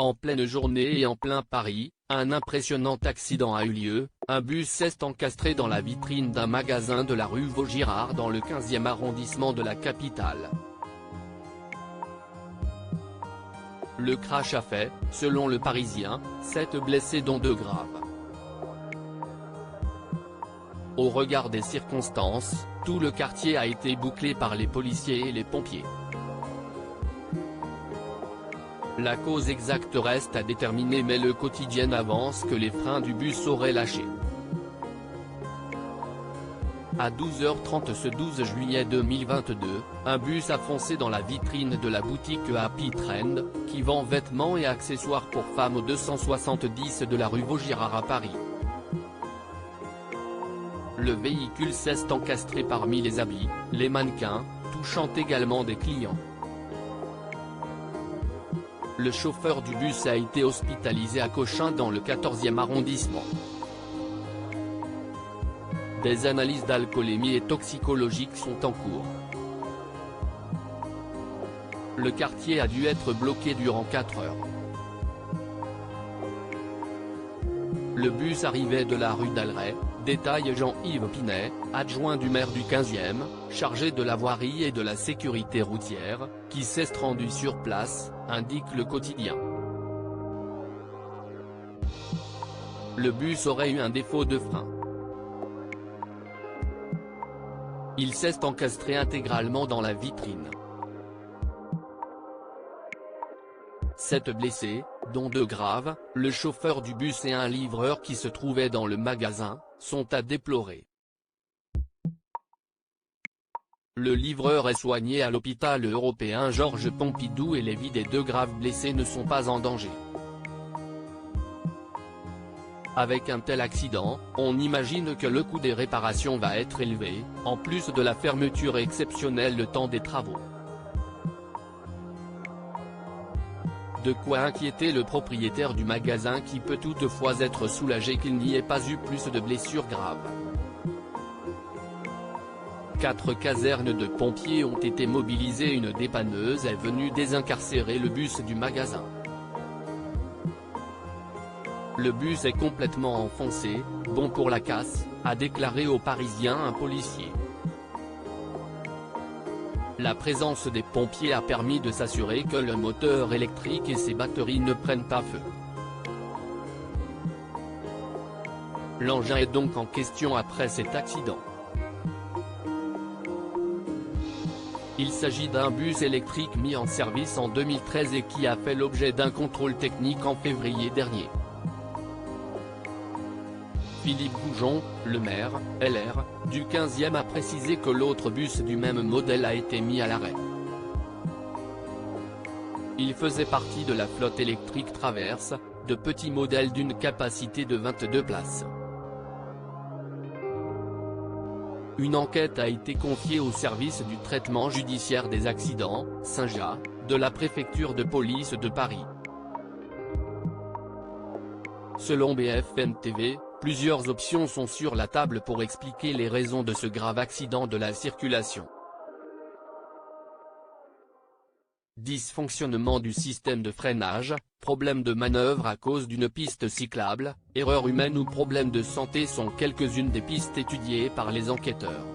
En pleine journée et en plein Paris, un impressionnant accident a eu lieu. Un bus s'est encastré dans la vitrine d'un magasin de la rue Vaugirard dans le 15e arrondissement de la capitale. Le crash a fait, selon Le Parisien, 7 blessés dont 2 graves. Au regard des circonstances, tout le quartier a été bouclé par les policiers et les pompiers. La cause exacte reste à déterminer, mais le quotidien avance que les freins du bus auraient lâché. À 12h30 ce 12 juillet 2022, un bus a foncé dans la vitrine de la boutique Happy Trend, qui vend vêtements et accessoires pour femmes au 270 de la rue Vaugirard à Paris. Le véhicule s'est encastré parmi les habits, les mannequins, touchant également des clients. Le chauffeur du bus a été hospitalisé à Cochin dans le 14e arrondissement. Des analyses d'alcoolémie et toxicologiques sont en cours. Le quartier a dû être bloqué durant 4 heures. Le bus arrivait de la rue d'Alray, détaille Jean-Yves Pinet, adjoint du maire du 15e, chargé de la voirie et de la sécurité routière, qui s'est rendu sur place, indique le quotidien. Le bus aurait eu un défaut de frein. Il s'est encastré intégralement dans la vitrine. 7 blessés, dont 2 graves, le chauffeur du bus et un livreur qui se trouvaient dans le magasin, sont à déplorer. Le livreur est soigné à l'hôpital européen Georges Pompidou et les vies des 2 graves blessés ne sont pas en danger. Avec un tel accident, on imagine que le coût des réparations va être élevé, en plus de la fermeture exceptionnelle le temps des travaux. De quoi inquiéter le propriétaire du magasin qui peut toutefois être soulagé qu'il n'y ait pas eu plus de blessures graves. 4 casernes de pompiers ont été mobilisées, une dépanneuse est venue désincarcérer le bus du magasin. Le bus est complètement enfoncé, bon pour la casse, a déclaré aux Parisiens un policier. La présence des pompiers a permis de s'assurer que le moteur électrique et ses batteries ne prennent pas feu. L'engin est donc en question après cet accident. Il s'agit d'un bus électrique mis en service en 2013 et qui a fait l'objet d'un contrôle technique en février dernier. Philippe Goujon, le maire, LR, du 15e a précisé que l'autre bus du même modèle a été mis à l'arrêt. Il faisait partie de la flotte électrique Traverse, de petits modèles d'une capacité de 22 places. Une enquête a été confiée au service du traitement judiciaire des accidents, SYNJA, de la préfecture de police de Paris. Selon BFM TV, plusieurs options sont sur la table pour expliquer les raisons de ce grave accident de la circulation. Dysfonctionnement du système de freinage, problème de manœuvre à cause d'une piste cyclable, erreur humaine ou problème de santé sont quelques-unes des pistes étudiées par les enquêteurs.